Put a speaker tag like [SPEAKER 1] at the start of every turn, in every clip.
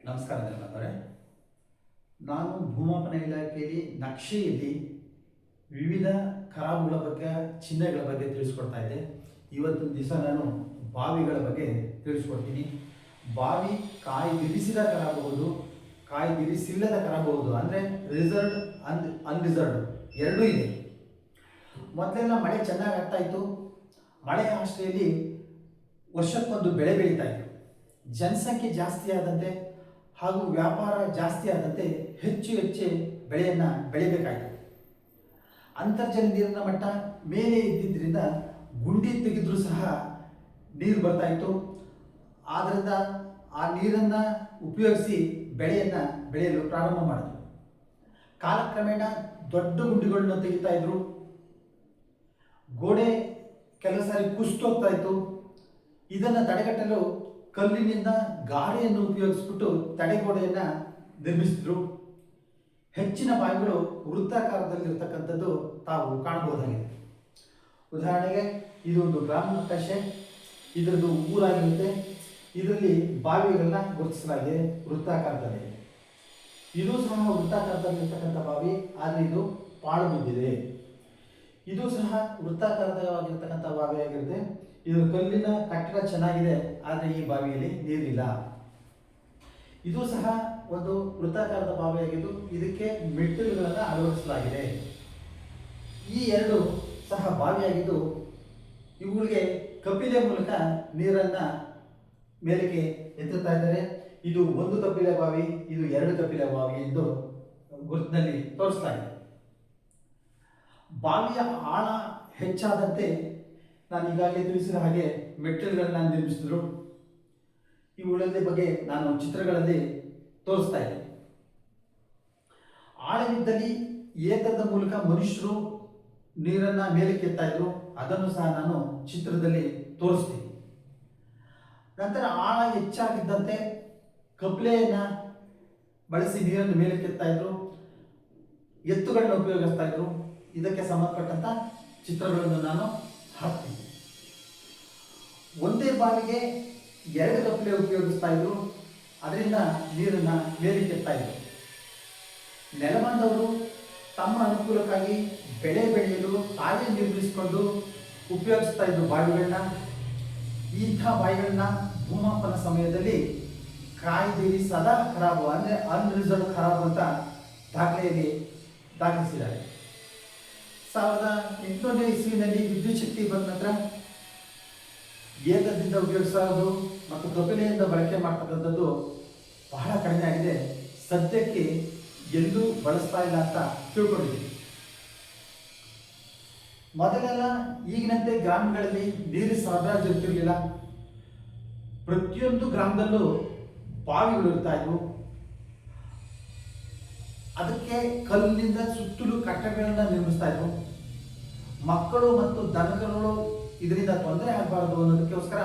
[SPEAKER 1] ನಮಸ್ಕಾರ ಧರ್ಮವರೇ. ನಾನು ಭೂಮಾಪನ ಇಲಾಖೆಯಲ್ಲಿ ನಕ್ಷೆಯಲ್ಲಿ ವಿವಿಧ ಖರಾಬುಗಳ ಬಗ್ಗೆ, ಚಿಹ್ನೆಗಳ ಬಗ್ಗೆ ತಿಳಿಸ್ಕೊಡ್ತಾ ಇದ್ದೆ. ಇವತ್ತಿನ ದಿವಸ ನಾನು ಬಾವಿಗಳ ಬಗ್ಗೆ ತಿಳಿಸ್ಕೊಡ್ತೀನಿ. ಬಾವಿ ಕಾಯ್ದಿರಿಸಿದ ಕರಾಬಹುದು, ಕಾಯ್ದಿರಿಸಿಲ್ಲದ ಕರಾಬಹುದು, ಅಂದರೆ ರಿಸರ್ವ್ಡ್ ಅನ್ರಿಸರ್ವ್ಡ್ ಎರಡೂ ಇದೆ. ಮೊದಲೆಲ್ಲ ಮಳೆ ಚೆನ್ನಾಗಿ ಆಗ್ತಾ ಇತ್ತು. ಮಳೆ ಆಶ್ರಯಲ್ಲಿ ವರ್ಷಕ್ಕೊಂದು ಬೆಳೆ ಬೆಳೀತಾ ಇತ್ತು. ಜನಸಂಖ್ಯೆ ಜಾಸ್ತಿ ಆದಂತೆ ಹಾಗೂ ವ್ಯಾಪಾರ ಜಾಸ್ತಿ ಆದಂತೆ ಹೆಚ್ಚು ಹೆಚ್ಚು ಬೆಳೆಯನ್ನು ಬೆಳಿಬೇಕಾಯಿತು. ಅಂತರ್ಜಲ ನೀರಿನ ಮಟ್ಟ ಮೇಲೆ ಇದ್ದಿದ್ದರಿಂದ ಗುಂಡಿ ತೆಗೆದರೂ ಸಹ ನೀರು ಬರ್ತಾ ಇತ್ತು. ಆದ್ದರಿಂದ ಆ ನೀರನ್ನು ಉಪಯೋಗಿಸಿ ಬೆಳೆಯನ್ನು ಬೆಳೆಯಲು ಪ್ರಾರಂಭ ಮಾಡಿದ್ರು. ಕಾಲಕ್ರಮೇಣ ದೊಡ್ಡ ಗುಂಡಿಗಳನ್ನು ತೆಗಿತಾ ಇದ್ರು. ಗೋಡೆ ಕೆಲವು ಸಾರಿ ಕುಸಿತೋಗ್ತಾ ಇತ್ತು. ಇದನ್ನು ತಡೆಗಟ್ಟಲು ಕಲ್ಲಿನಿಂದ ಗಾರೆಯನ್ನು ಉಪಯೋಗಿಸ್ಬಿಟ್ಟು ತಡೆಗೋಡೆಯನ್ನು ನಿರ್ಮಿಸಿದ್ರು. ಹೆಚ್ಚಿನ ಬಾವಿಗಳು ವೃತ್ತಾಕಾರದಲ್ಲಿರ್ತಕ್ಕಂಥದ್ದು ತಾವು ಕಾಣಬಹುದಾಗಿದೆ. ಉದಾಹರಣೆಗೆ ಇದು ಒಂದು ಗ್ರಾಮ ನಕಾಶೆ, ಇದರದ್ದು ಊರಾಗಿರುತ್ತೆ. ಇದರಲ್ಲಿ ಬಾವಿಗಳನ್ನ ಗುರುತಿಸಲಾಗಿದೆ ವೃತ್ತಾಕಾರದಲ್ಲಿ. ಇದು ಸಹ ವೃತ್ತಾಕಾರದಲ್ಲಿರ್ತಕ್ಕಂಥ ಬಾವಿ, ಆದರೆ ಇದು ಪಾಳು ಬಿದ್ದಿದೆ. ಇದು ಸಹ ವೃತ್ತಾಕಾರವಾಗಿರ್ತಕ್ಕಂಥ ಬಾವಿಯಾಗಿರುತ್ತೆ. ಇದು ಕಲ್ಲಿನ ಕಟ್ಟಡ ಚೆನ್ನಾಗಿದೆ, ಆದರೆ ಈ ಬಾವಿಯಲ್ಲಿ ನೀರಿಲ್ಲ. ಇದು ಸಹ ಒಂದು ವೃತ್ತಾಕಾರದ ಬಾವಿಯಾಗಿದ್ದು ಇದಕ್ಕೆ ಮೆಟ್ಟಿಲುಗಳನ್ನು ಅಳವಡಿಸಲಾಗಿದೆ. ಈ ಎರಡು ಸಹ ಬಾವಿಯಾಗಿದ್ದು ಇವುಗಳಿಗೆ ಕಪಿಲೆ ಮೂಲಕ ನೀರನ್ನು ಮೇಲಕ್ಕೆ ಎತ್ತುತ್ತಾ ಇದ್ದಾರೆ. ಇದು ಒಂದು ಕಪಿಲೆ ಬಾವಿ, ಇದು ಎರಡು ಕಪಿಲೆ ಬಾವಿ ಎಂದು ಗುರುತಿನಲ್ಲಿ ತೋರಿಸಲಾಗಿದೆ. ಬಾವಿಯ ಆಳ ಹೆಚ್ಚಾದಂತೆ ನಾನು ಈಗಾಗಲೇ ತಿಳಿಸಿದ ಹಾಗೆ ಮೆಟ್ಟಿಲುಗಳನ್ನ ನಿರ್ಮಿಸಿದ್ರು. ಇವುಗಳ ಬಗ್ಗೆ ನಾನು ಚಿತ್ರಗಳಲ್ಲಿ ತೋರಿಸ್ತಾ ಇದ್ದೆ. ಆಳವಿದ್ದಲ್ಲಿ ಏತದ ಮೂಲಕ ಮನುಷ್ಯರು ನೀರನ್ನು ಮೇಲಕ್ಕೆ ಎತ್ತಾ ಇದ್ರು. ಅದನ್ನು ಸಹ ನಾನು ಚಿತ್ರದಲ್ಲಿ ತೋರಿಸ್ತೀನಿ. ನಂತರ ಆಳ ಹೆಚ್ಚಾಗಿದ್ದಂತೆ ಕಪ್ಲೆಯನ್ನು ಬಳಸಿ ನೀರನ್ನು ಮೇಲಕ್ಕೆ ಎತ್ತಾ ಇದ್ರು, ಎತ್ತುಗಳನ್ನ ಉಪಯೋಗಿಸ್ತಾ ಇದ್ರು. ಇದಕ್ಕೆ ಸಂಬಂಧಪಟ್ಟಂತ ಚಿತ್ರಗಳನ್ನು ನಾನು ಹಾಕ್ತೀನಿ. ಒಂದೇ ಬಾವಿಗೆ ಎರಡು ಕಪ್ಲೆ ಉಪಯೋಗಿಸ್ತಾ ಇದ್ರು, ಅದರಿಂದ ನೀರನ್ನು ಮೇಲಕ್ಕೆ ಎತ್ತಾ ಇದ್ರು. ನೆಲಮಂದವರು ತಮ್ಮ ಅನುಕೂಲಕ್ಕಾಗಿ ಬೆಳೆ ಬೆಳೆಯಲು ತಾವೇ ನಿರ್ಮಿಸಿಕೊಂಡು ಉಪಯೋಗಿಸ್ತಾ ಇದ್ರು ಬಾವಿಗಳನ್ನ. ಇಂಥ ಬಾವಿಗಳನ್ನ ಭೂಮಾಪನ ಸಮಯದಲ್ಲಿ ಕಾಯ್ದಿರಿಸದ ಖರಾಬು, ಅಂದರೆ ಅನ್ರಿಸರ್ವ್ಡ್ ಖರಾಬು ಅಂತ ದಾಖಲೆಯಲ್ಲಿ ದಾಖಲಿಸಿದ್ದಾರೆ. 1800ನೇ ಇಸ್ವಿನಲ್ಲಿ ವಿದ್ಯುತ್ ಶಕ್ತಿ ಬಂದ ನಂತರ ಏತದಿಂದ ಉಪಯೋಗಿಸೋದು ಮತ್ತು ಕಪಿಲೆಯಿಂದ ಬಳಕೆ ಮಾಡ್ತಕ್ಕಂಥದ್ದು ಬಹಳ ಕಡಿಮೆ ಆಗಿದೆ. ಸದ್ಯಕ್ಕೆ ಎಲ್ಲೂ ಬಳಸ್ತಾ ಇಲ್ಲ ಅಂತ ತಿಳ್ಕೊಂಡಿದ್ದೀವಿ. ಮೊದಲೆಲ್ಲ ಈಗಿನಂತೆ ಗ್ರಾಮಗಳಲ್ಲಿ ನೀರಿನ ಸರಬರಾಜು ಇರ್ತಿರ್ಲಿಲ್ಲ. ಪ್ರತಿಯೊಂದು ಗ್ರಾಮದಲ್ಲೂ ಬಾವಿಗಳು ಇರ್ತಾ ಇದ್ವು. ಅದಕ್ಕೆ ಕಲ್ಲಿನಿಂದ ಸುತ್ತಲೂ ಕಟ್ಟಡಗಳನ್ನ ನಿರ್ಮಿಸ್ತಾ ಇದ್ರು. ಮಕ್ಕಳು ಮತ್ತು ದನಗಳು ಇದರಿಂದ ತೊಂದರೆ ಆಗಬಾರದು ಅನ್ನೋದಕ್ಕೋಸ್ಕರ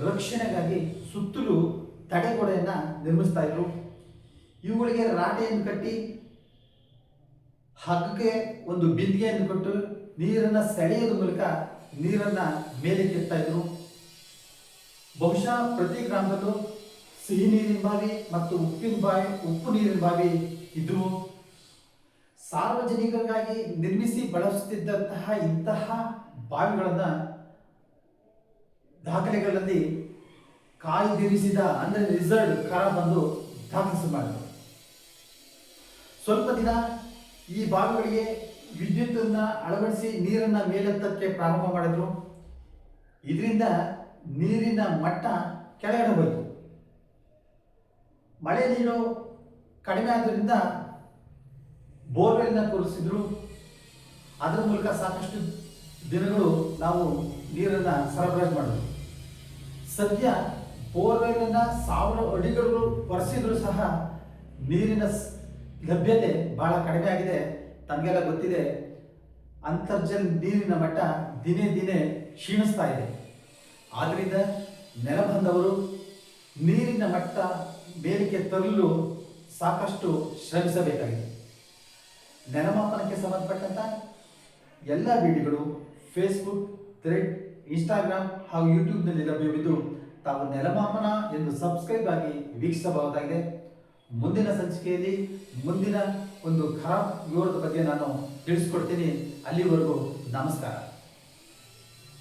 [SPEAKER 1] ರಕ್ಷಣೆಗಾಗಿ ಸುತ್ತಲೂ ತಡೆಗೋಡೆಯನ್ನ ನಿರ್ಮಿಸ್ತಾ ಇದ್ರು. ಇವುಗಳಿಗೆ ರಾಟೆಯನ್ನು ಕಟ್ಟಿ ಹಗ್ಗಕ್ಕೆ ಒಂದು ಬಿಂದಿಗೆಯನ್ನು ಕೊಟ್ಟು ನೀರನ್ನು ಸೆಳೆಯೋದ್ರ ಮೂಲಕ ನೀರನ್ನು ಮೇಲಕ್ಕೆ ಎತ್ತಾ ಇದ್ರು. ಬಹುಶಃ ಪ್ರತಿ ಗ್ರಾಮದಲ್ಲೂ ಸಿಹಿ ನೀರಿನ ಬಾವಿ ಮತ್ತು ಉಪ್ಪು ನೀರಿನ ಬಾವಿ ಇದ್ವು. ಸಾರ್ವಜನಿಕರಿಗಾಗಿ ನಿರ್ಮಿಸಿ ಬಳಸುತ್ತಿದ್ದಂತಹ ಇಂತಹ ಬಾವಿಗಳನ್ನು ದಾಖಲೆಗಳಲ್ಲಿ ಕಾಯ್ದಿರಿಸಿದ, ಅಂದರೆ ರಿಸರ್ವ್ಡ್ ಖರಾಬ್ ಎಂದು ದಾಖಲಿಸಿ ಮಾಡಿದರು. ಸ್ವಲ್ಪ ದಿನ ಈ ಬಾವಿಗಳಿಗೆ ವಿದ್ಯುತ್ತನ್ನು ಅಳವಡಿಸಿ ನೀರನ್ನು ಮೇಲೆತ್ತಕ್ಕೆ ಪ್ರಾರಂಭ ಮಾಡಿದ್ರು. ಇದರಿಂದ ನೀರಿನ ಮಟ್ಟ ಕೆಳಗಡೆ ಹೋಯಿತು. ಮಳೆ ನೀರು ಕಡಿಮೆ ಆದ್ದರಿಂದ ಬೋರ್ವೆಲ್ನ ಕೊರೆಸಿದ್ರು. ಅದರ ಮೂಲಕ ಸಾಕಷ್ಟು ದಿನಗಳು ನಾವು ನೀರನ್ನು ಸರಬರಾಜು ಮಾಡಿದ್ವಿ. ಸದ್ಯ ಬೋರ್ವೆಲ್ನ 1000 ಅಡಿಗಳು ಕೊರೆಸಿದ್ರು ಸಹ ನೀರಿನ ಲಭ್ಯತೆ ಬಹಳ ಕಡಿಮೆ ಆಗಿದೆ. ತಮಗೆಲ್ಲ ಗೊತ್ತಿದೆ, ಅಂತರ್ಜಲ ನೀರಿನ ಮಟ್ಟ ದಿನೇ ದಿನೇ ಕ್ಷೀಣಿಸ್ತಾ ಇದೆ. ಆದ್ದರಿಂದ ನೆಲಬಂದವರು ನೀರಿನ ಮಟ್ಟ ಮೇಲಕ್ಕೆ ತರಲು ಸಾಕಷ್ಟು ಶ್ರಮಿಸಬೇಕಾಗಿದೆ. ನೆಲಮಾಪನಕ್ಕೆ ಸಂಬಂಧಪಟ್ಟಂತ ಎಲ್ಲ ವಿಡಿಯೋಗಳು ಫೇಸ್ಬುಕ್, ಥ್ರೆಡ್, ಇನ್ಸ್ಟಾಗ್ರಾಮ್ ಹಾಗೂ ಯೂಟ್ಯೂಬ್ನಲ್ಲಿ ಲಭ್ಯವಿದ್ದು ತಾವು ನೆಲಮಾಪನ ಎಂದು ಸಬ್ಸ್ಕ್ರೈಬ್ ಆಗಿ ವೀಕ್ಷಿಸಬಹುದಾಗಿದೆ. ಮುಂದಿನ ಸಂಚಿಕೆಯಲ್ಲಿ ಮುಂದಿನ ಒಂದು ಖರಾಬ್ ವಿವರದ ಬಗ್ಗೆ ನಾನು ತಿಳಿಸ್ಕೊಡ್ತೀನಿ. ಅಲ್ಲಿವರೆಗೂ ನಮಸ್ಕಾರ.